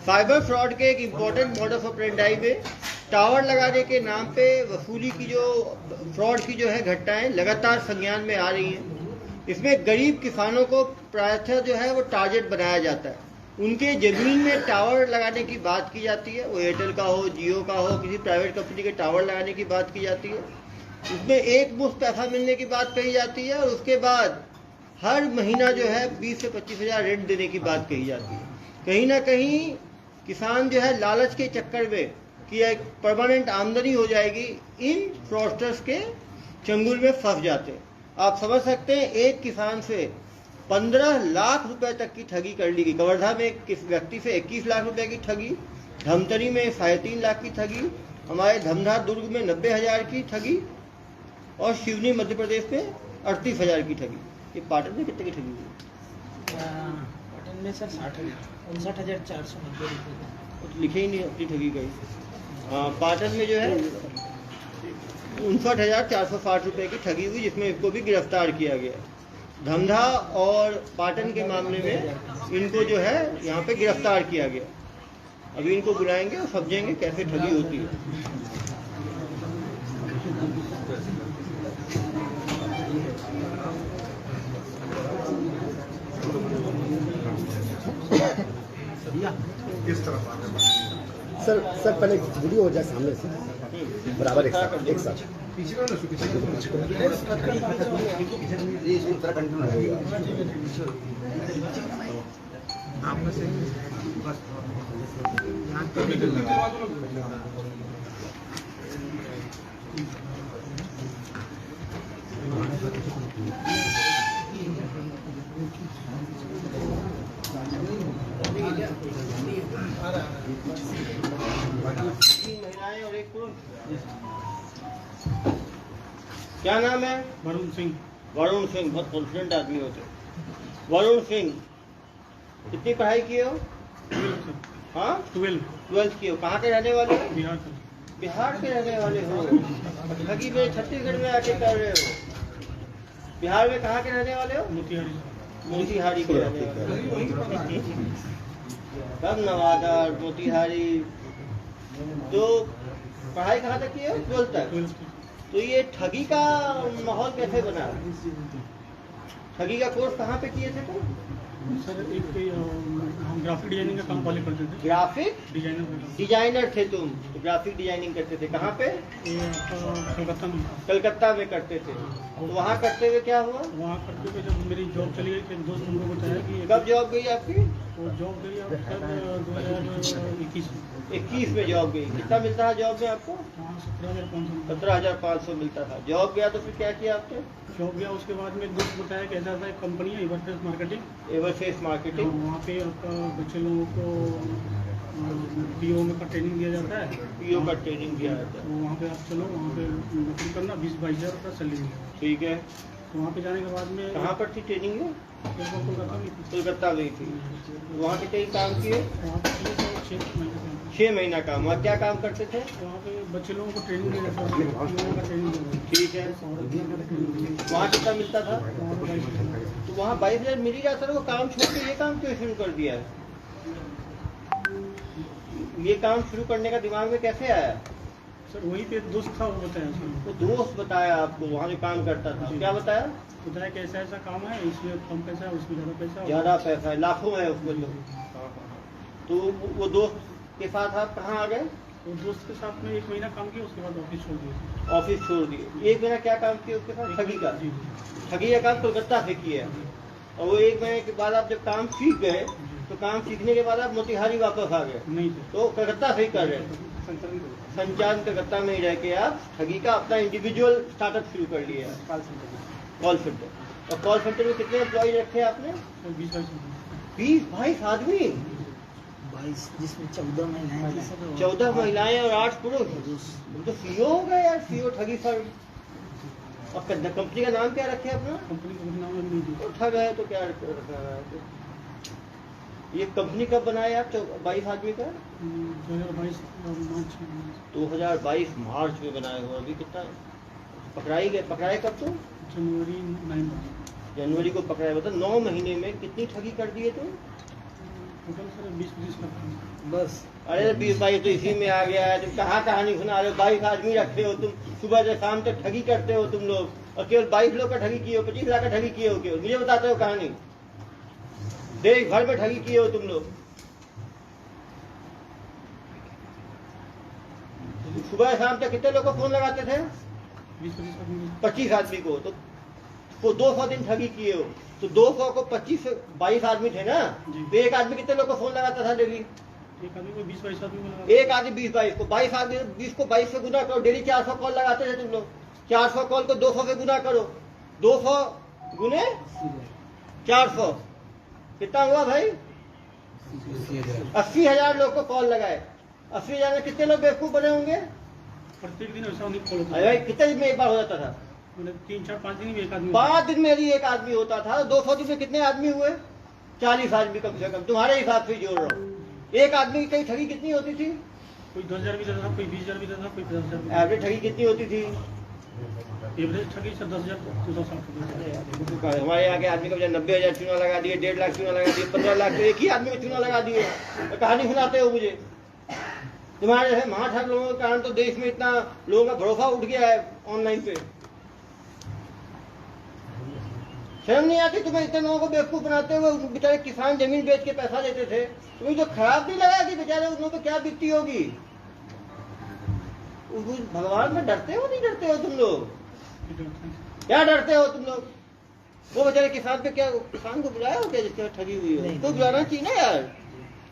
Cyber fraud के एक important modus operandi में टावर लगाने के नाम पे वसूली की जो फ्रॉड की जो है घटनाएं लगातार संज्ञान में आ रही हैं। इसमें गरीब किसानों को प्रायः जो है वो टारगेट बनाया जाता है। उनके ज़मीन में टावर लगाने की बात की जाती है, वो एयरटेल का हो, जियो का हो, किसी प्राइवेट कंपनी के टावर लगाने की बात की जाती है। उसमें एक मुश्त पैसा मिलने की बात कही जाती है और उसके बाद हर महीना जो है 20 से 25 हज़ार रेंट देने की बात कही जाती है। कहीं ना कहीं किसान जो है लालच के चक्कर में कि एक परमानेंट आमदनी हो जाएगी, इन फ्रॉडस्टर्स के चंगुल में फंस जाते हैं। आप समझ सकते हैं, एक किसान से 15 लाख रुपए तक की ठगी कर ली गई। कवर्धा में किस व्यक्ति से 21 लाख रुपए की ठगी, धमतरी में 3.5 लाख की ठगी, हमारे धमधा दुर्ग में 90,000 की ठगी और शिवनी मध्य प्रदेश में 38,000 की ठगी। ये पाटन में कितने की ठगी हुई? पाटन में सर 59,490 रुपये लिखे ही नहीं अपनी ठगी गई। पाटन में जो है 59,460 रुपये की ठगी हुई, जिसमें इसको भी गिरफ्तार किया गया। धमधा और पाटन के मामले में इनको जो है यहाँ पे गिरफ्तार किया गया। अभी इनको बुलाएंगे और समझेंगे कैसे ठगी होती है। सर पहले वीडियो हो जाए सामने से बराबर एक साथ महिलाएं और एक पुरुष। क्या नाम है? वरुण सिंह। वरुण सिंह बहुत कॉन्फिडेंट आदमी होते। वरुण सिंह कितनी पढ़ाई किए हो? हाँ 12th किए हो। कहाँ के रहने वाले हो? बिहार से। बिहार के रहने वाले हो। ठगी में छत्तीसगढ़ में आके कर रहे हो। बिहार में कहाँ के रहने वाले हो? मोतिहारी के रहने वाले हो। कब नवादा मोतिहारी। तो पढ़ाई कहाँ तक की है? 12th तक। तो ये ठगी का माहौल कैसे बना? ठगी का कोर्स कहाँ पे किए थे तुम? सर एक हम ग्राफिक डिजाइनिंग का काम पहले करते थे। ग्राफिक डिजाइनर डिजाइनर थे तुम? तो ग्राफिक डिजाइनिंग करते थे कहाँ पे? कलकत्ता में। कलकत्ता में करते थे। तो वहाँ करते हुए क्या हुआ? वहाँ करते हुए जब मेरी जॉब चली गई थी, दोस्त हमको बताया कि कब जॉब गई आपकी? वो जॉब गई आप सर 2021 21 में जॉब गई। कितना मिलता है जॉब में आपको? 17,500 मिलता था। जॉब गया तो फिर क्या किया आपने? जॉब गया, उसके बाद में दोस्त बताया कि ऐसा एक कंपनी है एवरफेस मार्केटिंग। एवरफेस मार्केटिंग। वहाँ पे आपका बच्चे लोगों को पीओ में का ट्रेनिंग दिया जाता है। पीओ का ट्रेनिंग दिया जाता है। तो वहाँ पे आप चलो, वहाँ पे नौकरी करना, 20-22 हज़ार रुपया सैलरी मिलेगा। ठीक है। तो वहाँ पे जाने के बाद में कहाँ पर थी ट्रेनिंग में? कोलकाता में थी। कोलकाता गई थी। वहाँ कितने काम किए? वहाँ पे 6 महीने काम। 6 महीना काम। वहाँ क्या काम करते थे? वहाँ पे बच्चे लोगों को ट्रेनिंग दिया जाता है, पीओ का ट्रेनिंग दिया जाता है। ठीक है। वहाँ कितना मिलता था? वहाँ पे 22 हज़ार। तो वहाँ 22,000 मिल ही जाता था। वो काम छोड़ के ये काम क्यों शुरू कर दिया है? ये काम शुरू करने का दिमाग में कैसे आया? सर वहीं पे दोस्त था, वो बताया सर। तो दोस्त बताया आपको वहाँ जो काम करता था? क्या बताया? बताया कि ऐसा ऐसा काम है, इसमें कम पैसा है, उसमें ज़्यादा पैसा है। ज़्यादा पैसा है, लाखों है उसमें। तो वो दोस्त के साथ आप कहाँ आ गए? तो दोस्त के साथ में 1 महीना काम किया, उसके बाद ऑफिस छोड़ दिया। ऑफिस छोड़ दिए। 1 महीना क्या काम किया उसके साथ? ठगी का। जी। ठगी का काम कोलकाता से किया। और वो 1 महीने के बाद आप जब काम सीख गए, तो काम सीखने के बाद आप मोतिहारी वापस आ गए। नहीं सर, तो कलकत्ता से ही कर रहे हैं। संचार कलकत्ता में ही रह के आप ठगी का अपना इंडिविजुअल स्टार्टअप शुरू कर लिया है। Call centre. और कॉल सेंटर में कितने एम्प्लॉय रखे आपने? 20-22 आदमी। 22 जिसमें 14 महिलाएं थी सर। 14 महिलाएं और 8 पुरुष। तुम तो सीईओ हो गए यार, सीईओ ठगी फर्म। और कंपनी का नाम क्या रखे अपना? कंपनी का नाम नहीं दिया। तो ठग है तो क्या रखा है? ये कंपनी कब बनाया आप? 22 आदमी का 2022 मार्च में। 2022 मार्च में बनाए हो। अभी कितना पकड़ाए कब? तो जनवरी 9 जनवरी को पकड़ाया। मतलब 9 महीने में कितनी ठगी कर दिए तुम? टोटल सर 20-25 करते हैं। बस अरे 20-22 तो इसी में आ गया है। तुम कहाँ कहानी सुना रहे हो? 22 आदमी रखे हो तुम, सुबह से शाम तक ठगी करते हो तुम लोग, और केवल 22 लोग का ठगी किए हो, 25 लाख का ठगी किए हो केवल। मुझे बताते हो कहानी, देश भर में ठगी किए हो तुम लोग। सुबह शाम तक कितने लोग को फोन लगाते थे? 20-25 आदमी। 25 आदमी को। तो 200 दिन ठगी किए हो, तो 200 को 25 22 आदमी थे ना, जी। तो एक आदमी कितने लोग को फोन लगाता था डेली? एक आदमी को 20-22 आदमी को लगा। एक आदमी 20-22 को, 22 आदमी 20 को 22 से गुना करो, डेली 400 कॉल लगाते थे तुम लोग। 400 कॉल को 200 से गुना करो, 200 गुने 400 कितना हुआ भाई? 80,000 लोग को कॉल लगाए। 80,000 में कितने लोग बेवकूफ बने होंगे? प्रत्येक दिन ऐसा नहीं कॉल होता अरे भाई कितने दिन में एक बार हो जाता था? मतलब 3-4-5 दिन में एक आदमी। 5 दिन में यदि एक आदमी होता था, 200 दिन में कितने आदमी हुए? 40 आदमी कम से कम, तुम्हारे हिसाब से जोड़ रहा हूँ। एक आदमी की कहीं ठगी कितनी होती थी? कोई 10,000 भी देता था, कोई 20,000 भी देता था, कोई 50,000। एवरेज ठगी कितनी होती थी? एवरेज ठगी सर 10,000 200। हमारे यहाँ के आदमी को 90,000 चूना लगा दिए, 1.5 लाख चूना लगा दिए, 15 लाख तो एक ही आदमी को चूना लगा दिए। तो कहानी सुनाते हो मुझे। तुम्हारे जैसे महाठग लोगों के कारण तो देश में इतना लोगों का भरोसा उठ गया है ऑनलाइन पे। शर्म नहीं आती तुम्हें? इतने लोगों को बेवकूफ बनाते हुए। बेचारे किसान जमीन बेच के पैसा देते थे, तुम्हें तो खराब नहीं लगा कि बेचारे उन लोगों पे क्या बीतती होगी? भगवान में डरते हो नहीं डरते हो तुम लोग? क्या डरते हो तुम लोग? वो बेचारे किसान पे क्या, किसान को बुलाया हो क्या जिसके साथ ठगी हुई है? तो बुलाना चाहिए ना यार।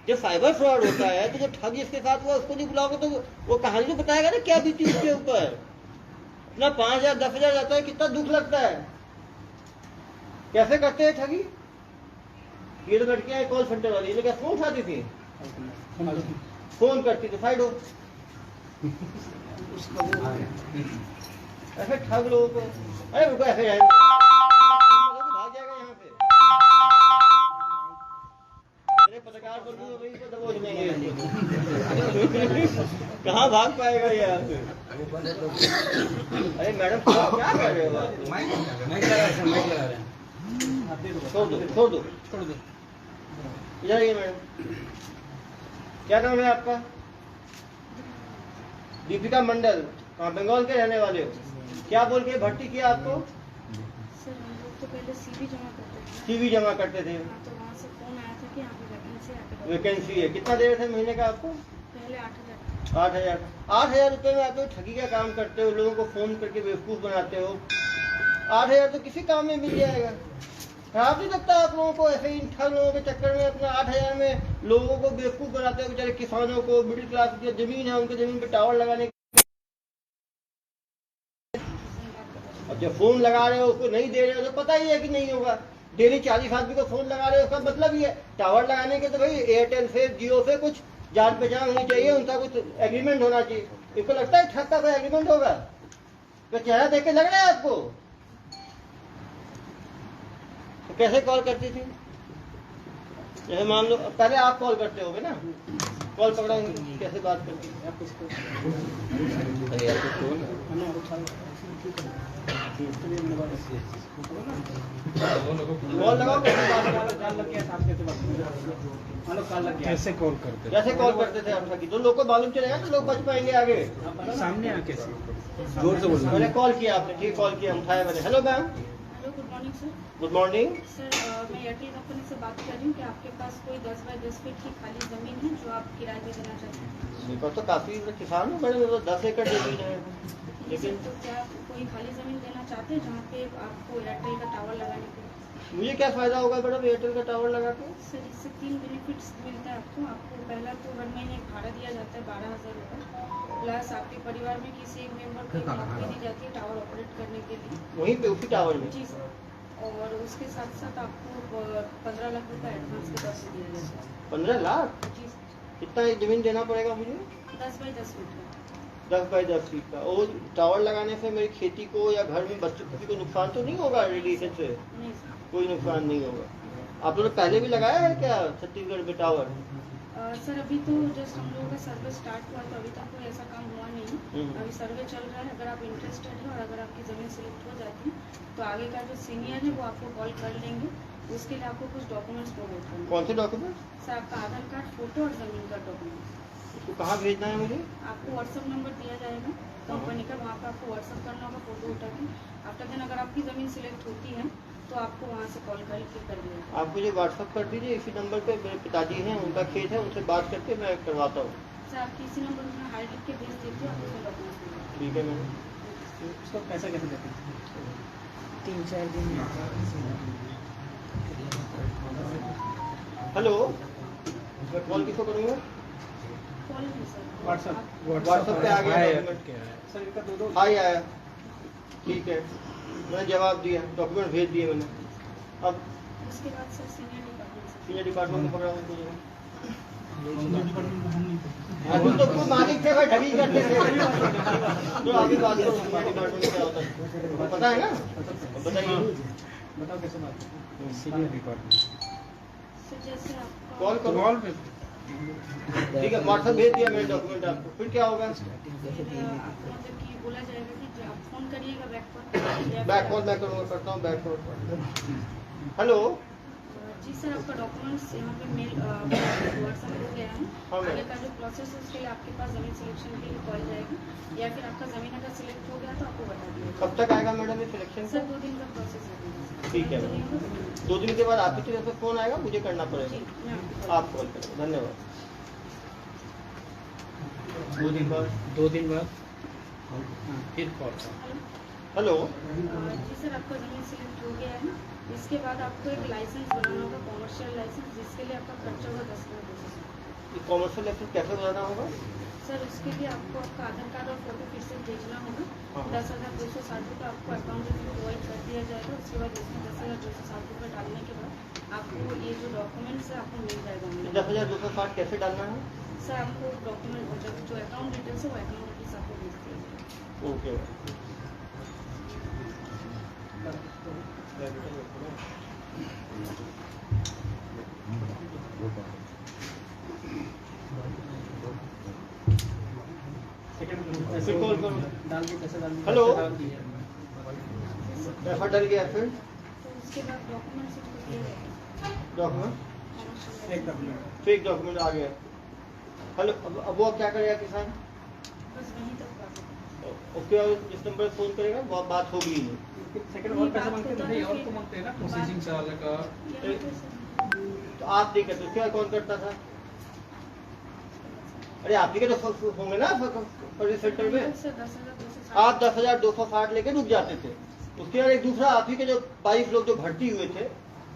जब साइबर फ्रॉड होता है तो जो ठग जिसके साथ हुआ उसको नहीं बुलाओगे तो वो कहानी तो बताएगा ना क्या बीती उसके ऊपर। अपना 5,000 10,000 जाता है, कितना दुख लगता है। कैसे करते हैं ठगी? ये तो लड़कियां कॉल सेंटर वाली, ये क्या फोन उठाती थी? फोन करती थी, साइड हो। ऐसे ठग लोगों को, अरे रुको ऐसे जाएंगे, भाग जाएगा यहाँ पे। अरे पत्रकार को दबोच लेंगे, कहाँ भाग पाएगा ये यहाँ पे? अरे मैडम क्या कर रहे हो? छोड़ दो इधर आइए मैडम। क्या नाम है आपका? दीपिका मंडल। कहाँ बंगाल के रहने वाले हो? क्या बोल के भर्ती किया आपको? सर हम लोग तो पहले सीवी जमा करते थे। सीवी जमा करते थे? हाँ, तो वहाँ से फोन आया था कि यहाँ पे वैकेंसी है। वैकेंसी है। कितना दे रहे थे महीने का आपको? पहले 8,000। 8,000 रुपए में आप तो ठगी का काम करते हो, लोगों को फोन करके बेवकूफ बनाते हो। 8,000 तो किसी काम में मिल जाएगा। खराब नहीं लगता आप लोगों को? ऐसे इन ठग लोगों के चक्कर में अपना 8,000 में लोगों को बेवकूफ बनाते हो। बेचारे किसानों को, मिडिल क्लास की जमीन है उनके जमीन पे टावर लगाने, और जब फोन लगा रहे हो उसको नहीं दे रहे हो तो पता ही है कि नहीं होगा। डेली 40 आदमी को फोन लगा रहे हो, उसका मतलब ही है टावर लगाने के तो भाई एयरटेल से, जियो से कुछ जान पहचान होनी चाहिए, उनका कुछ एग्रीमेंट होना चाहिए। इसको लगता है ठग का कोई एग्रीमेंट होगा? तो चेहरा देख के लग रहा है आपको? तो कैसे कॉल करती थी? जैसे मान लो पहले आप कॉल करते होगे ना, कॉल पकड़ोगे कैसे बात करती है? कॉल लगाओ, कैसे कॉल करते? कैसे कॉल करते थे आप ठगी? तो लोग को मालूम चलेगा तो लोग बच पाएंगे आगे। सामने आके जोर से बोलना। मैंने कॉल किया, आपने ठीक कॉल किया, उठाया मैंने। Hello ma'am. Hello, good morning sir. Good morning sir मैं एयरटेल कंपनी से बात कर रही हूँ कि आपके पास कोई 10 बाय 10 फीट की खाली ज़मीन है जो आप किराए पे देना चाहते हैं? मेरे पास तो काफी किसान हूँ, बड़े 10 एकड़ जमीन है। लेकिन तो क्या आप कोई खाली ज़मीन देना चाहते हैं जहाँ पे आपको एयरटेल का टावर लगाने के? मुझे क्या फायदा होगा मैडम एयरटेल का टावर लगा के? सर इससे 3 बेनिफिट्स मिलता है आपको। पहला तो हर महीने भाड़ा दिया जाता है 12,000 रुपये, प्लस आपके परिवार में किसी एक मेंबर को नौकरी दी जाती है टावर ऑपरेट करने के लिए। वहीं पे उसी टावर में? जी सर। और उसके साथ साथ आपको 15 लाख रुपए एडवांस के तौर पे दिया जाता है। 15 लाख? जी सर। कितना जमीन देना पड़ेगा मुझे? 10 बाय 10 फीट का। 10 बाय 10 फीट का। और टावर लगाने से मेरी खेती को या घर में बच्चों किसी को नुकसान तो नहीं होगा? रेडिएशन से नहीं सर। कोई नुकसान नहीं होगा। आप लोगों ने पहले भी लगाया है क्या छत्तीसगढ़ में टावर? सर अभी तो जस्ट हम लोगों का सर्वे स्टार्ट हुआ तो अभी तक कोई ऐसा काम हुआ नहीं। अभी सर्वे चल रहा है। अगर आप इंटरेस्टेड हैं और अगर आपकी ज़मीन सिलेक्ट हो जाती है तो आगे का जो सीनियर है वो आपको कॉल कर लेंगे उसके लिए आपको कुछ डॉक्यूमेंट्स प्रोवाइड करना कौन से डॉक्यूमेंट? सर आपका आधार कार्ड, फोटो और ज़मीन का डॉक्यूमेंट्स। इसको कहाँ भेजना है मुझे? आपको व्हाट्सअप नंबर दिया जाएगा कंपनी का, वहाँ पर आपको व्हाट्सअप करना होगा फोटो उठा के। आफ्टर देन अगर आपकी ज़मीन सिलेक्ट होती है तो आपको वहाँ से कॉल करके कर दिया। आप मुझे व्हाट्सअप कर दीजिए इसी नंबर पे। मेरे पिताजी हैं, उनका खेत है, उनसे बात करके मैं करवाता हूँ। सर आपकी इसी नंबर पर हाई लिख के भेज देती हूँ, आप उसमें डॉक्यूमेंट्स भेज दीजिए। ठीक है मैडम। उसका पैसा कैसे देते हैं? 3-4 दिन में। हेलो, कॉल किसको करूँगा? कॉल नहीं सर, व्हाट्सएप व्हाट्सएप पे आ गया डॉक्यूमेंट। सर इनका 2 हाई आया, ठीक है, मैंने जवाब दिया, डॉक्यूमेंट भेज दिए मैंने। अब उसके बाद सर सीनियर डिपार्टमेंट में पकड़ा हुआ है। डिपार्टमेंट में हम नहीं अभी तो कोई मालिक थे, भाई ठगी करते थे। तो अभी बात करो डिपार्टमेंट में क्या होता है, पता है ना? बताइए। बताओ कैसे बात सीनियर डिपार्टमेंट। सर जैसे आपका कॉल करो। कॉल पे ठीक है, व्हाट्सएप भेज दिया मैंने डॉक्यूमेंट आपको। फिर क्या होगा? आपको मतलब कि बोला जाएगा कि आप फ़ोन करिएगा बैक पर। बैक कॉल मैं करूँगा, करता हूँ बैक कॉल। हेलो, जी सर, आपका डॉक्यूमेंट्स यहाँ पे मेल व्हाट्सएप हो गया है। हाँ, आगे का जो प्रोसेस है उसके लिए आपके पास ज़मीन सिलेक्शन के लिए कॉल जाएगा, या फिर आपका ज़मीन अगर सिलेक्ट हो गया तो आपको बता दिया। कब तक आएगा मैडम ये सिलेक्शन? सर 2 दिन का प्रोसेस है। ठीक है मैडम, 2 दिन के बाद आपकी तरफ से फ़ोन आएगा, मुझे करना जी पड़ेगा। मैं आपको आप कॉल करें, धन्यवाद। 2 दिन बाद फिर कॉल। हेलो, जी सर, आपका ज़मीन सिलेक्ट हो गया है। इसके बाद आपको एक लाइसेंस बनाना होगा, कॉमर्शियल लाइसेंस, जिसके लिए आपका खर्चा होगा 10,000। ये कॉमर्शियल लाइसेंस कैसे बनाना होगा? सर उसके लिए आपको आपका आधार कार्ड और फोटो फिर से भेजना होगा। हाँ। 10,260 रुपये आपको अकाउंट में प्रोवाइड कर दिया जाएगा। उसके बाद इसमें 10,260 रुपये डालने के बाद आपको ये जो डॉक्यूमेंट्स है आपको मिल जाएगा। 10,260 कैसे डालना है? सर आपको डॉक्यूमेंट जो अकाउंट डिटेल्स है वो अकाउंट डिटेल्स आपको भेज दिया जाएगा। ओके। ऐसे कॉल करो। डाल के पैसे डाल हेलो। डाल दिए। पैसा डल गया, फिर तो उसके बाद डॉक्यूमेंट्स आपको दिए जाएंगे। डॉक्यूमेंट एक डॉक्यूमेंट फेक डॉक्यूमेंट आ गया। हेलो, अब वो क्या करेगा किसान? बस वहीं तक बात है। ओके, और इस नंबर पर फ़ोन करेगा, वो बात होगी ही नहीं। सेकंड और पैसे मांगते हैं नहीं, और तो मांगते हैं ना प्रोसेसिंग चार्ज का। यहाँ पे सर तो आप नहीं करते, क्या कौन करता था? अरे आप ही के तो होंगे ना सर्विस सेंटर में। सर 10,260 आप 10,260 लेके रुक जाते थे। उसके बाद एक दूसरा आप ही के जो 22 लोग जो भर्ती हुए थे,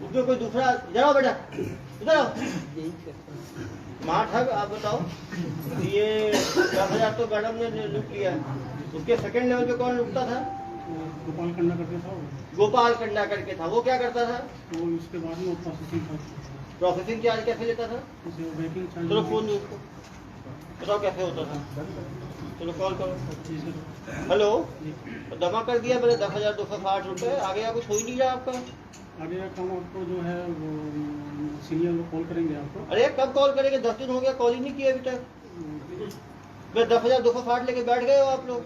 उसमें कोई दूसरा, जाओ बेटा इधर आओ, मार ठग। आप बताओ, ये 10,000 तो मैडम ने लूट लिया। उसके सेकंड लेवल पे कौन लूटता था? गोपाल खन्ना करके था वो। गोपाल कंडा करके था। वो क्या करता था? तो उसके बाद में वो प्रोसेसिंग चार्ज कैसे लेता था? Waiting charge. चलो फोन दो उसको, बताओ कैसे होता था। चलो कॉल करो। हेलो, जमा कर दिया मैंने 10,260 रुपये। आगे का कुछ हो ही नहीं रहा आपका। आगे का काम आपको जो है वो सीनियर लोग कॉल करेंगे आपको। अरे कब कॉल करेंगे? 10 दिन हो गया, कॉल ही नहीं किया अभी तक। मैं 10,260 लेके बैठ गए हो आप लोग।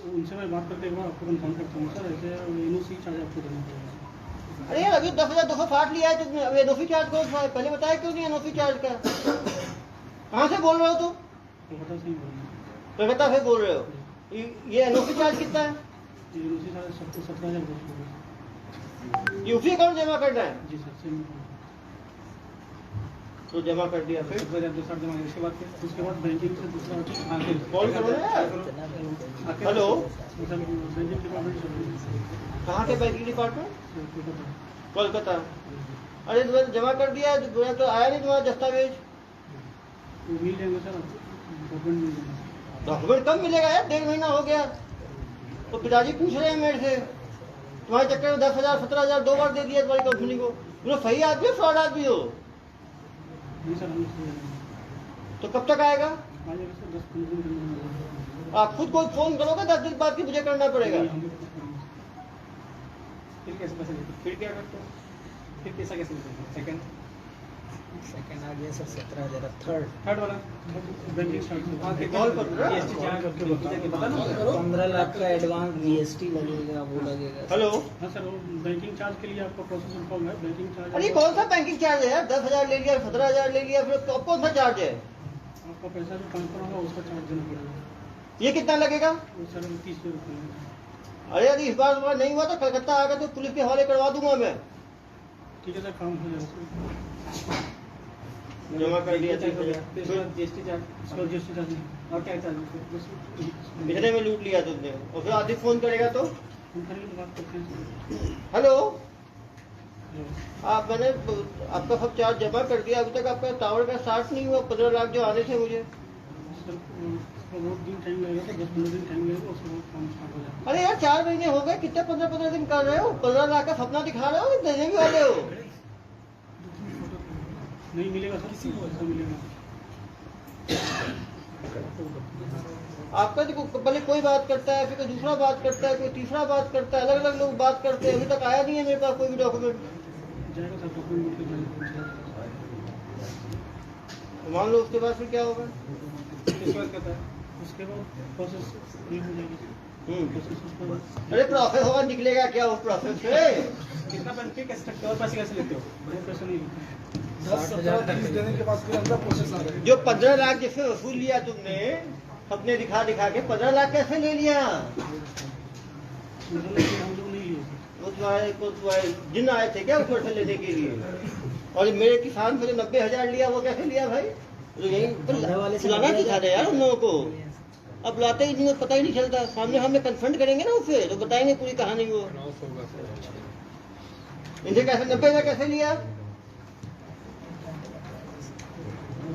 उनसे मैं बात करके एक बार आपको कंफर्म करता हूँ सर। ऐसे एनओसी चार्ज आपको देना पड़ेगा। अरे यार, अभी 10,260 लिया है तो अब एनओसी चार्ज कौन सा है? पहले बताया क्यों नहीं एनओसी चार्ज का? कहाँ से बोल रहे हो तुम? कलकत्ता से ही बोलेंगे। कलकत्ता से बोल रहे हो? ये एनओसी चार्ज कितना है? एनओसी चार्ज सबको 17,000 ये उसी अकाउंट जमा करना है? जी सर सेम। तो जमा कर दिया, फिर 17,260 जमा किया। उसके बाद बैंकिंग से दूसरा कॉल करो ना यार। हेलो, बैंकिंग डिपार्टमेंट से कहाँ के बैंकिंग डिपार्टमेंट? कोलकाता। अरे तुम्हें जमा कर दिया तो आया नहीं तुम्हारा दस्तावेज? मिल जाएंगे सर डॉक्यूमेंट मिल जाएंगे। डॉक्यूमेंट कब मिलेगा यार? 1.5 महीना हो गया। तो पिताजी पूछ रहे हैं मेरे से, तुम्हारे चक्कर में 10,000 17,000 2 बार दे दिया तुम्हारी कंपनी को। तुम सही आदमी हो, फ्रॉड आदमी हो? नहीं सर हम तो कब तक आएगा? आ जाएगा सर 10-15 दिन में। आप खुद को फोन करोगे 10 दिन बाद की मुझे करना पड़ेगा? फिर कैसे पैसे देते? फिर क्या करते हो? फिर पैसा कैसे देते? सेकंड सेकंड आ गया सर 17,000। थर्ड वाला बैंकिंग चार्ज कॉल पर जीएसटी चार्ज करके बता ना 15 लाख का एडवांस जीएसटी लगेगा, वो लगेगा। हेलो, हाँ सर, वो बैंकिंग चार्ज के लिए आपका प्रोसेस फॉर्म है। बैंकिंग चार्ज अरे कौन सा बैंकिंग चार्ज है यार? 10,000 ले लिया, 17,000 ले लिया, फिर अब कौन सा चार्ज है? आपका पैसा जो ट्रांसफर होगा उसका चार्ज देना पड़ेगा। ये कितना लगेगा? वो सर 30 रुपये। अरे यदि इस बार नहीं हुआ तो कलकत्ता आकर तो पुलिस के हवाले करवा दूंगा मैं। ठीक है सर, काम हो जाएगा। जमा कर दिया। जीएसटी चार्ज, जीएसटी चार्ज नहीं। और क्या चार्ज? कितने में लूट लिया तुमने? और फिर आदित्य फोन करेगा तो बात करते हैं। हेलो, आप मैंने आपका सब चार्ज जमा कर दिया, अभी तक आपका टावर का स्टार्ट नहीं हुआ। 15 लाख जो आने थे मुझे। सर बहुत दिन टाइम लगेगा, तो 10-15 दिन टाइम लगेगा, उसके बाद काम स्टार्ट हो जाएगा। अरे यार 4 महीने हो गए, कितने 15-15 दिन कर रहे हो? 15 लाख का सपना दिखा रहे हो, देने भी वाले हो? नहीं मिलेगा सर, किसी को ऐसा मिलेगा। आपका देखो, पहले कोई बात करता है, फिर कोई दूसरा बात करता है, कोई तीसरा बात करता है, अलग अलग लोग बात करते हैं। अभी तक आया नहीं है मेरे पास कोई भी डॉक्यूमेंट। जाएगा सर, डॉक्यूमेंट मान लो उसके बाद फिर क्या होगा? उसके बाद प्रोसेस नहीं हो जाएगी। अरे प्रोसेस होगा, निकलेगा क्या उस प्रोसेस से? कितना बनते कैसे सकते हो और पैसे कैसे लेते हो? वो पैसे नहीं लेते। 10-17 देने के बाद फिर अंदर प्रोसेस आ रहा है। जो 15 लाख जिससे वसूल लिया तुमने, अपने दिखा दिखा के 15 लाख कैसे ले लिया? हम लोग नहीं लिए। उस जिन आए थे क्या उसको से लेने के लिए? और मेरे किसान से जो 90,000 लिया वो कैसे लिया भाई? तो यही बुलाना सिखा दे यार उन लोगों को। अब लाते ही नहीं, पता ही नहीं चलता। सामने हमें कन्फ्रंट करेंगे ना उससे, तो बताएंगे पूरी कहानी वो। इनसे कैसे 90,000 कैसे लिया?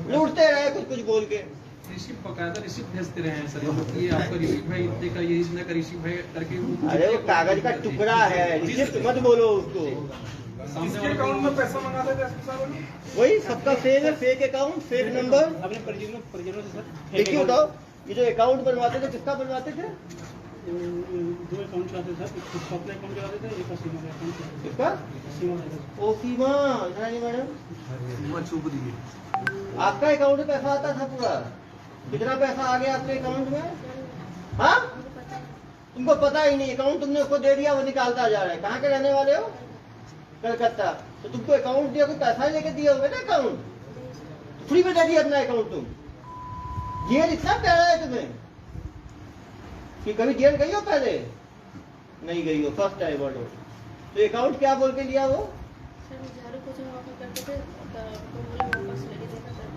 लूटते रहे कुछ कुछ बोल के। रिसिप्ट बकायदा रिसिप्ट भेजते रहे हैं सर, ये आपका रिसिप्ट है इतने का, ये इतने का रिसिप्ट है करके। अरे वो कागज का टुकड़ा है, रिसिप्ट मत बोलो उसको। सामने अकाउंट में पैसा मंगा देते वही सबका फेक है, फेक अकाउंट, फेक नंबर। अपने परिजनों से सर देखिए बताओ, ये जो अकाउंट बनवाते थे किसका बनवाते थे? 2 अकाउंट चलाते सर, एक अपने अकाउंट चलाते थे, एक सीमा का अकाउंट। किसका? सीमा ओ सीमा, रानी मैडम छुप दिए। आपका अकाउंट में पैसा आता था पूरा? कितना पैसा आ गया आपके अकाउंट में? हाँ, तुमको पता ही नहीं। अकाउंट तुमने उसको दे दिया, वो निकालता जा रहा है। कहाँ के रहने वाले हो? कलकत्ता। तो तुमको अकाउंट दिया, कोई पैसा ही लेके दिए होंगे ना अकाउंट। फ्री में दे दिया अपना अकाउंट तुम। जेल इतना प्यारा है तुम्हें कि कभी जेल गई हो पहले? नहीं गई हो, फर्स्ट टाइम हो। तो अकाउंट क्या बोल के लिया वो? सर वो झाड़ू पोछा ऑफर करते थे, तो बोले वापस लेके देना सर।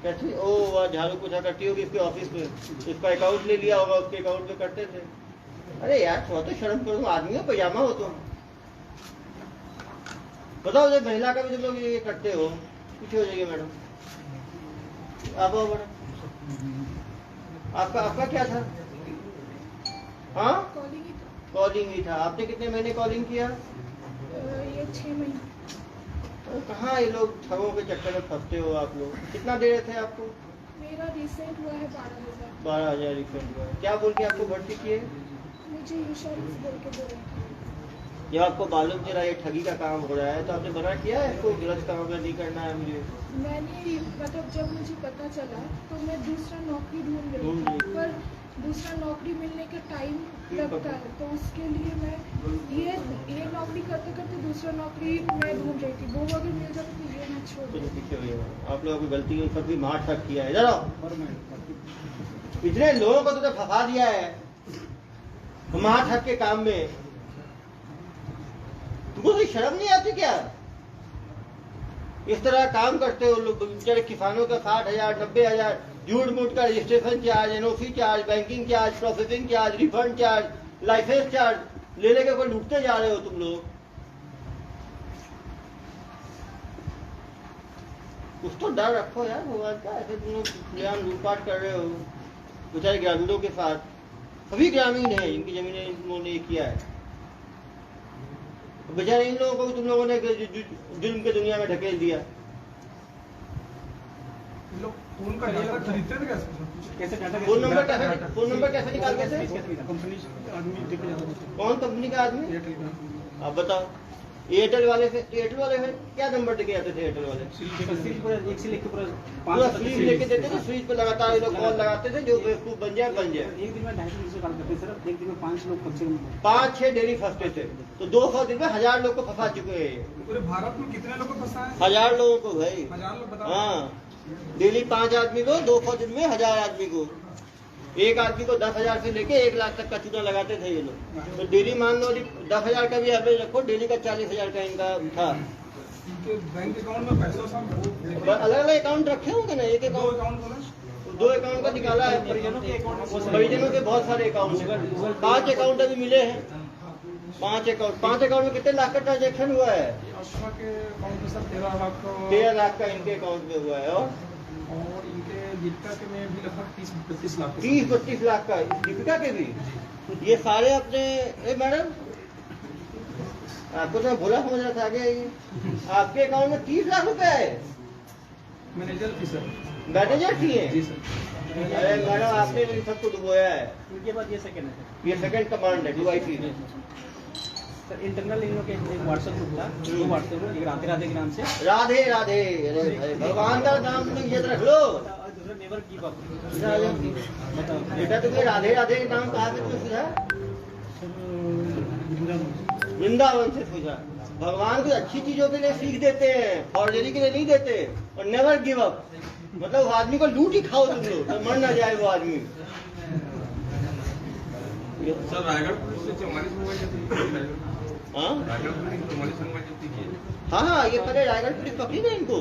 कैसी? ओ वह झाड़ू पोछा करती होगी इसके ऑफिस में, इसका अकाउंट ले लिया होगा, उसके अकाउंट में करते थे। अरे यार थोड़ा तो शर्म करो, आदमी हो, पजामा हो तुम। बताओ जब महिला का भी तुम लोग ये करते हो। पीछे हो जाइए मैडम, आप आओ मैडम। आपका क्या था? हाँ, कॉलिंग ही था। आपने कितने महीने कॉलिंग किया? ये 6 महीने। तो कहाँ ये लोग ठगों के चक्कर में फंसते हो आप लोग? कितना दे रहे थे आपको? मेरा रिसेंट हुआ है 12,000। 12,000 रिफंड हुआ है। क्या बोल के आपको भर्ती किए? मुझे इंश्योरेंस बोल के दे रहे थे। जब आपको मालूम चला ये ठगी का काम हो रहा है तो आपने मना किया है कोई गलत काम नहीं करना है मुझे? मैंने मतलब जब मुझे पता चला तो मैं दूसरा नौकरी ढूंढ रही ढूंढ थी, रही। पर दूसरा नौकरी मिलने का टाइम लगता है, तो उसके लिए मैं ये नौकरी करते करते दूसरा नौकरी मैं ढूंढ रही थी। वो अगर मिल जाती तो ये मैं छोड़ चलो देती। पीछे हो जाओ। आप लोगों की गलती है, सब भी मार ठग किया है। इधर आओ। इतने लोगों को तुमने फंसा दिया है मार ठग के काम में। तुमको कोई शर्म नहीं आती क्या? इस तरह काम करते हो लोग। बेचारे किसानों का 60,000 90,000 झूठ मूठ का registration charge, NOC charge, banking charge, processing charge, refund charge, licence charge ले लेके कोई लूटते जा रहे हो तुम लोग। कुछ तो डर रखो यार भगवान का। ऐसे तुम लोग लूटपाट कर रहे हो बेचारे ग्रामीणों के साथ। सभी ग्रामीण हैं जिनकी जमीनें इन्होंने किया है। बेचारे इन लोगों को भी तुम लोगों ने जुल्म के दुनिया में ढकेल दिया। उनका डाटा खरीदते थे कैसे डाटा? फोन नंबर कैसे निकालते थे? कंपनी आदमी देखे जाते थे। कौन कंपनी का आदमी? एयरटेल का। आप बताओ। एयरटेल वाले से क्या नंबर देके आते थे एयरटेल वाले? एक से लेके पूरा पूरा स्लीव लेके देते थे, स्लीव पे लगातार ये लोग कॉल लगाते थे, जो बेवकूफ बन जाए बन जाए। एक दिन में 250 से कॉल करते सर, एक दिन में 5 लोग कम से कम 5-6 डेली फंसते थे, तो 200 दिन में 1000 लोग को फंसा चुके हैं। पूरे भारत में कितने लोगों को फंसा है? 1000 लोगों को भाई। 1000 लोग बताओ। हाँ, डेली 5 आदमी को, 200 दिन में 1000 आदमी को, एक आदमी को 10,000 से लेके 1 लाख तक का चूना लगाते थे ये लोग। तो डेली मान लो 10,000 का भी एवरेज रखो, डेली का 40,000 का इनका था। इनके बैंक अकाउंट में पैसा सब अलग अलग अकाउंट रखे होंगे ना, एक दो अकाउंट, अकाउंट बोला। 2 अकाउंट का निकाला है। परिजनों के बहुत सारे अकाउंट हैं, 5 अकाउंट अभी मिले हैं। 5 अकाउंट में कितने लाख का ट्रांजेक्शन हुआ है? अश्वा के अकाउंट में सर 13 लाख 13 लाख का इनके अकाउंट में हुआ है। और इनके दीपिका के में भी लगभग 30-32 लाख। 30-32 लाख का दीपिका के भी। ये सारे अपने मैडम आपको तो मैं भोला समझ रहा था, आगे आपके अकाउंट में 30 लाख रुपए है। मैनेजर थी सर। मैनेजर थी है? जी सर। अरे मैडम आपने इन सबको डुबोया है। उनके बाद ये सेकंड है ये सेकंड कमांड है डुबाई। सर। इंटरनल इन लोग के एक व्हाट्सएप ग्रुप था, 2 व्हाट्सएप ग्रुप, एक राधे राधे के नाम से, राधे राधे। अरे भाई भगवान का नाम तुम याद रख लो। और दूसरा नेवर गिव अप। बताओ बेटा, तुम्हें राधे राधे के नाम कहाँ से तुमने सुना? वृंदावन से पूछा। भगवान कुछ अच्छी चीजों के लिए सीख देते हैं, फॉर्जरी के लिए नहीं देते। और नेवर गिव अप मतलब आदमी को लूट ही खाओ तुम लोग, तो मर ना जाए वो आदमी। सर रायगढ़ पुलिस से 44 मोबाइल जब्त की है। हाँ रायगढ़ पुलिस ने 44 मोबाइल जब्त की है। हाँ, ये पहले रायगढ़ पुलिस पकड़ी ना इनको,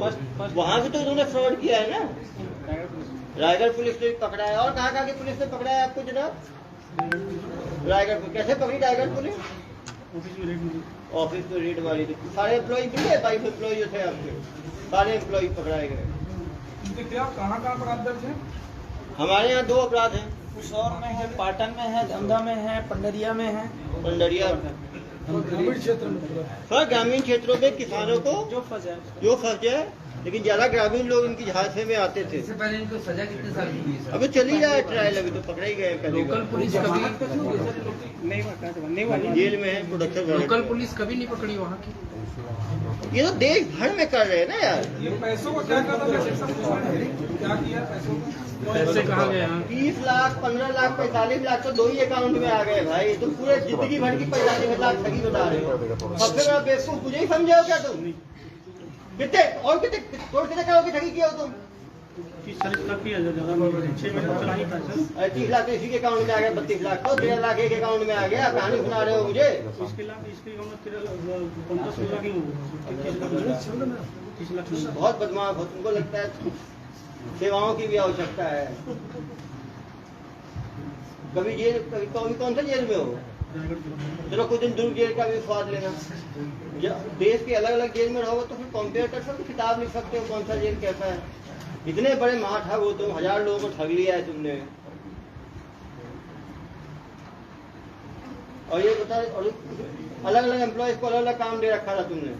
वहाँ से तो इन्होंने फ्रॉड किया है ना। रायगढ़ पुलिस ने पकड़ा है। और कहाँ की पुलिस ने पकड़ा है आपको जनाब? रायगढ़ पुलिस कैसे पकड़ी? रायगढ़ पुलिस ऑफिस में रेड मारी थी, सारे एम्प्लॉय मिले, 22 एम्प्लॉय जो थे आपके, सारे एम्प्लॉय पकड़ाए गए। इनके क्या कहाँ अपराध दर्ज है? हमारे यहाँ 2 अपराध हैं। कुशौर में है, पाटन में है, दमदा में है, पंडरिया में है। पंडरिया ग्रामीण क्षेत्र में सर, ग्रामीण क्षेत्रों में किसानों को जो फंसा जो फंस जाए, लेकिन ज्यादा ग्रामीण लोग इनकी झांसे में आते थे। इससे पहले इनको सजा कितने साल की हुई है? अभी चली रहा है ट्रायल, अभी तो पकड़े ही गए पहले। लोकल पुलिस कभी जेल में है प्रोडक्शन। लोकल पुलिस कभी नहीं पकड़ी वहाँ की। ये तो देश भर में कर रहे हैं ना यार। ये पैसों को क्या करता है? क्या किया पैसों को? पैसे कहाँ गए? 30 लाख 15 लाख 45 लाख तो 2 ही अकाउंट में आ गए भाई। तुम पूरे जिंदगी भर की 45 लाख ठगी बता रहे हो। सबसे बड़ा बेवकूफ मुझे ही समझे क्या तुम? कितने करोड़ की ठगी किया हो तुम? 30 लाख तो इसी के अकाउंट में आ गया, 32 लाख तो 13 लाख एक अकाउंट में आ गया। कहानी सुना रहे हो मुझे? बहुत बदमाश हो, तुमको लगता है सेवाओं की भी आवश्यकता है। कभी जेल, कभी कौन सा जेल में हो? चलो कुछ दिन दुर्ग जेल का भी स्वाद लेना। देश के अलग अलग जेल में रहोगे तो फिर कंपेयर कर सकते, किताब लिख सकते हो कौन सा जेल कैसा है। इतने बड़े महाठग हो तुम, 1000 लोगों को ठग लिया है तुमने। और ये बता, और अलग अलग एम्प्लॉयज को अलग अलग काम दे रखा था तुमने।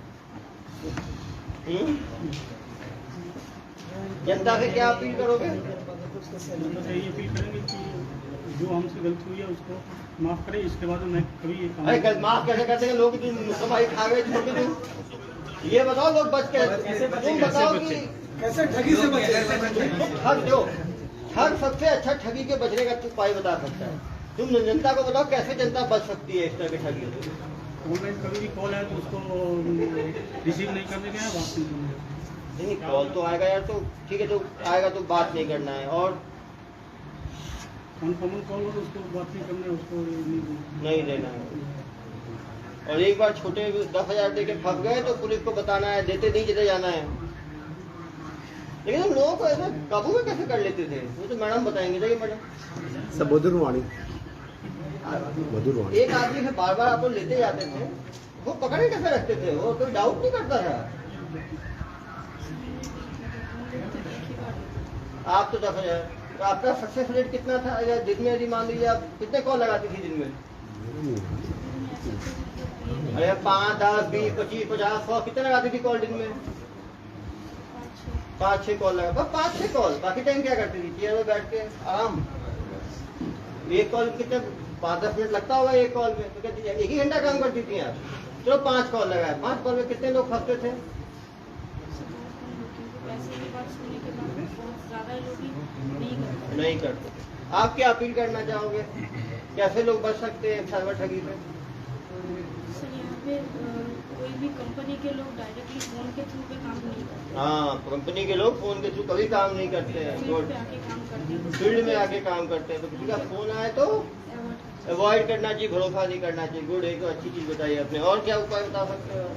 जनता से क्या अपील करोगे? यही अपील करेंगे कि जो हमसे गलती हुई है उसको माफ करें, इसके बाद मैं कभी ये काम अरे माफ कैसे कर देंगे? लोग सफाई खा गए छोड़ के तुम। ये बताओ लोग बच के, तुम बताओ कि कैसे ठगी से बचे? ठग जो ठग सबसे अच्छा ठगी के बचने का उपाय बता सकता है। तुम जनता को बताओ कैसे जनता बच सकती है इस तरह के ठगी से। ऑनलाइन कभी भी कॉल आए तो उसको रिसीव नहीं करने गया, बात नहीं करने। नहीं, कॉल तो आएगा यार, तो ठीक है, तो आएगा तो बात नहीं करना है। और कॉमन कॉल हो तो उसको बात नहीं करना है, उसको नहीं देना है। और एक बार छोटे 10,000 दे के फंस गए तो पुलिस को बताना है, देते नहीं चले जाना है। लेकिन हम लोगों को ऐसे काबू में कैसे कर लेते थे? वो तो मैडम बताएंगे। जाइए मैडम। सब मधुरवाणी एक आदमी से बार बार आप लोग लेते जाते थे, वो पकड़े कैसे रखते थे? वो कोई डाउट नहीं करता था। आप तो 10,000, तो आपका सक्सेस रेट कितना था? दिन में यदि मान लीजिए आप कितने कॉल लगाती थी दिन में? अरे 5, 10, 20, 25, 50, 100 कितने लगाती थी कॉल दिन में? 5-6 कॉल लगा, बस 5-6 कॉल। बाकी टाइम क्या करती थी? चेयर में बैठ के आराम। एक कॉल कितने 5-10 मिनट लगता होगा एक कॉल में, तो क्या 1 ही घंटा काम करती थी आप? चलो 5 कॉल लगाए, 5 कॉल में कितने लोग फंसते थे? पैसे की बात सुनने के बाद बहुत ज़्यादा लोग ही नहीं करते। नहीं करते। आप क्या अपील करना चाहोगे, कैसे लोग बच सकते हैं साइबर ठगी से? सर यहाँ पे कोई भी कंपनी के लोग डायरेक्टली फोन के थ्रू पे काम नहीं करते, हाँ, कंपनी के लोग फोन के थ्रू कभी काम नहीं करते हैं, फील्ड पे आके काम करते हैं। फील्ड में आके काम करते हैं। तो किसी का फोन आए तो अवॉइड करना चाहिए, भरोसा नहीं करना चाहिए। गुड, एक तो अच्छी चीज बताइए आपने। और क्या उपाय बता सकते हो?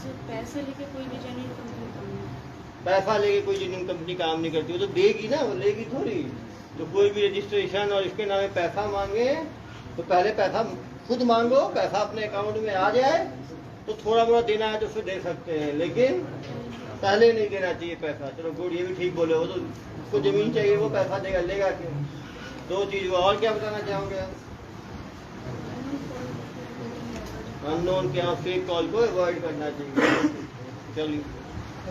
सर पैसे लेके कोई भी जेन्युइन कंपनी काम नहीं करती। पैसा लेके कोई जेन्युइन कंपनी काम नहीं करती, वो तो देगी ना, वो लेगी थोड़ी। तो कोई भी रजिस्ट्रेशन और इसके नाम पैसा मांगे तो पहले पैसा खुद मांगो, पैसा अपने अकाउंट में आ जाए तो थोड़ा बहुत देना है तो उसको दे सकते हैं, लेकिन पहले नहीं देना चाहिए पैसा। चलो गुड, ये भी ठीक बोले। वो तो उसको जमीन चाहिए, वो पैसा देगा, लेगा क्यों? 2 चीज हुआ। और क्या बताना चाहोगे? अननोन क्या फेक कॉल को अवॉइड करना चाहिए। चलिए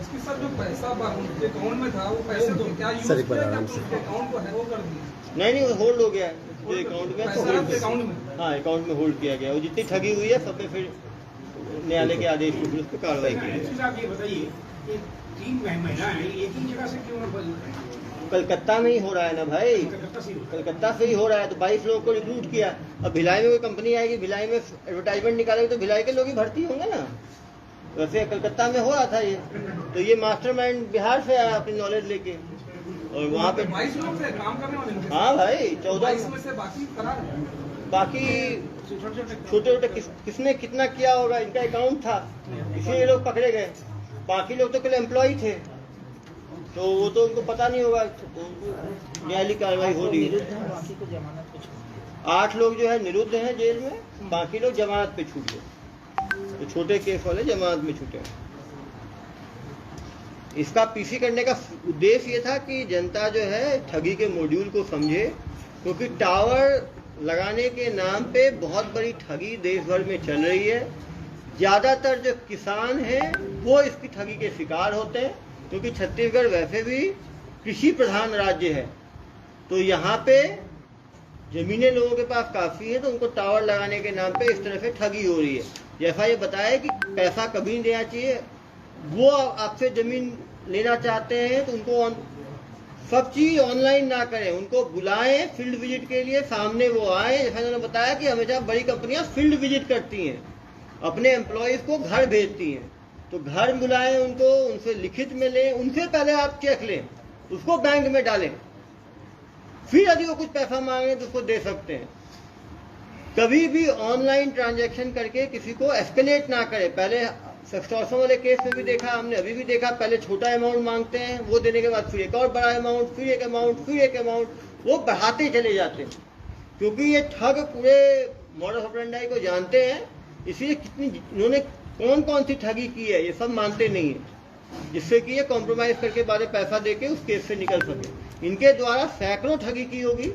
इसके सर जो पैसा उनके अकाउंट में था, वो पैसे तो क्या यूज सर, एक बार किया आराम या से। उसके अकाउंट को है वो कर दिया? नहीं, वो होल्ड हो गया है। जो अकाउंट में पैसा आपके अकाउंट में? हाँ, अकाउंट में होल्ड किया गया। वो जितनी ठगी हुई है सब पे फिर न्यायालय के आदेश पे फिर उस पर कार्रवाई की एक्चुअली आप ये बताइए कि 3 महीना है, एक ही जगह से क्यों कलकत्ता में ही हो रहा है ना भाई, कलकत्ता से होता है? कलकत्ता से ही हो रहा है। तो 22 लोगों को रिक्रूट किया। अब भिलाई में कोई कंपनी आएगी, भिलाई में एडवर्टाइजमेंट निकालेगी तो भिलाई के लोग ही भर्ती होंगे ना। वैसे कलकत्ता में हो रहा था ये। तो ये मास्टरमाइंड बिहार से आया अपनी नॉलेज लेके, और वहाँ पे 22 लोग थे काम करने वाले उनके साथ। हाँ भाई, 14 22 में से बाकी फरार हैं। बाकी छोटे छोटे किसने कितना किया होगा, इनका अकाउंट था, इसलिए ये लोग पकड़े गए। बाकी लोग तो केवल एम्प्लॉय थे, तो वो तो उनको पता नहीं होगा। तो न्यायालयिक कार्रवाई हो रही है। बाकी को जमानत पे छोड़ 8 लोग जो है निरुद्ध हैं जेल में, बाकी लोग जमानत पे छूट गए। तो छोटे केस वाले जमानत में छूटे। इसका पीसी करने का उद्देश्य ये था कि जनता जो है ठगी के मॉड्यूल को समझे, क्योंकि टावर लगाने के नाम पे बहुत बड़ी ठगी देश भर में चल रही है। ज़्यादातर जो किसान हैं वो इसकी ठगी के शिकार होते हैं, क्योंकि छत्तीसगढ़ वैसे भी कृषि प्रधान राज्य है। तो यहाँ पे जमीनें लोगों के पास काफ़ी है, तो उनको टावर लगाने के नाम पे इस तरह से ठगी हो रही है। जैसा ये बताया कि पैसा कभी नहीं देना चाहिए। वो आपसे जमीन लेना चाहते हैं तो उनको सब चीज ऑनलाइन ना करें, उनको बुलाएं फील्ड विजिट के लिए, सामने वो आए। जैसा उन्होंने बताया कि हमेशा बड़ी कंपनियां फील्ड विजिट करती हैं, अपने एम्प्लॉयज को घर भेजती हैं। तो घर बुलाएं उनको, उनसे लिखित में लें, उनसे पहले आप चेक लें, उसको बैंक में डालें, फिर यदि वो कुछ पैसा मांगे तो उसको दे सकते हैं। कभी भी ऑनलाइन ट्रांजैक्शन करके किसी को एस्केलेट ना करें। पहले सेक्सटॉर्शन वाले केस में भी देखा हमने, अभी भी देखा, पहले छोटा अमाउंट मांगते हैं, वो देने के बाद फिर एक और बड़ा अमाउंट, फिर एक अमाउंट, फिर एक अमाउंट, वो बढ़ाते चले जाते हैं। क्योंकि ये ठग पूरे मॉडस ऑपरेंडी को जानते हैं, इसलिए कितनी इन्होंने कौन कौन सी ठगी की है ये सब मानते नहीं है, जिससे कि ये कॉम्प्रोमाइज करके बाद में पैसा देके उस केस से निकल सके। इनके द्वारा सैकड़ों ठगी की होगी,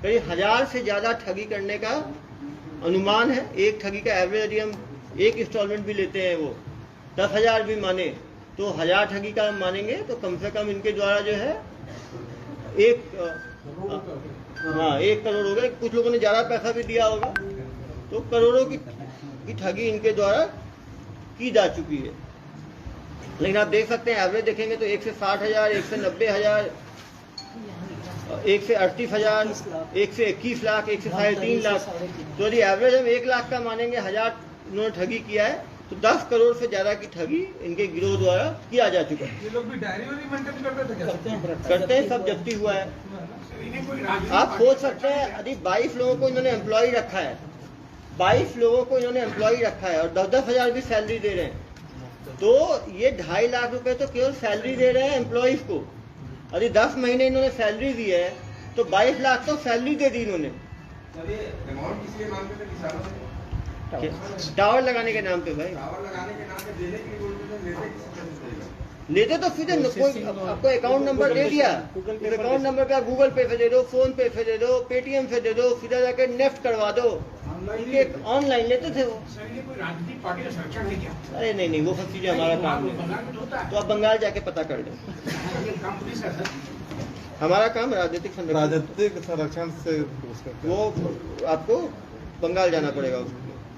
करीब 1000 से ज़्यादा ठगी करने का अनुमान है। एक ठगी का एवरेज यदि हम एक इंस्टॉलमेंट भी लेते हैं, वो 10,000 भी माने तो 1000 ठगी का हम मानेंगे तो कम से कम इनके द्वारा जो है 1 करोड़ हो गए। कुछ लोगों ने ज़्यादा पैसा भी दिया होगा, तो करोड़ों की ठगी इनके द्वारा की जा चुकी है। लेकिन आप देख सकते हैं एवरेज देखेंगे तो 1 से 60,000, 1 से 90,000, 1 से 38,000, 1 से 21 लाख, 1 से 3.5 लाख। तो यदि एवरेज हम 1 लाख का मानेंगे, 1000 इन्होंने ठगी किया है, तो 10 करोड़ से ज्यादा की ठगी इनके गिरोह द्वारा किया जा चुका है। ये लोग भी डायरी वारी मेंटेन करते थे क्या? करते हैं, सब जब्ती हुआ है। इन्हें कोई राजनीतिक आप सोच सकते हैं यदि 22 लोगों को इन्होंने एम्प्लॉय रखा है, 22 लोगों को इन्होंने एम्प्लॉय रखा है और 10-10 हज़ार भी सैलरी दे रहे हैं, तो ये 2.5 लाख रुपए तो केवल सैलरी दे रहे हैं एम्प्लॉयज को। यदि 10 महीने इन्होंने सैलरी दी है तो 22 लाख तो सैलरी दे दी इन्होंने। अमाउंट किसके नाम पे थे? किसानों से टावर लगाने के नाम पे भाई। टावर लगाने के नाम पे देने के लिए बोलते थे, लेते किसी लेते तो सीधे कोई आपको अकाउंट नंबर दे दिया, उस अकाउंट नंबर पे आप गूगल पे से दे दो, फोन पे से दे दो, पेटीएम से दे दो, सीधा जाकर नेफ्ट करवा दो। ऑनलाइन लेते थे वो। सर, इन्हें कोई राजनीतिक पार्टी का संरक्षण है क्या? अरे नहीं नहीं, वो सब चीजें हमारा काम नहीं। बंगाल में तो होता तो आप बंगाल जाके पता कर लें। है। ये काम पुलिस है सर। हमारा काम राजनीतिक संरक्षण संरक्षण से वो आपको बंगाल जाना पड़ेगा उसको।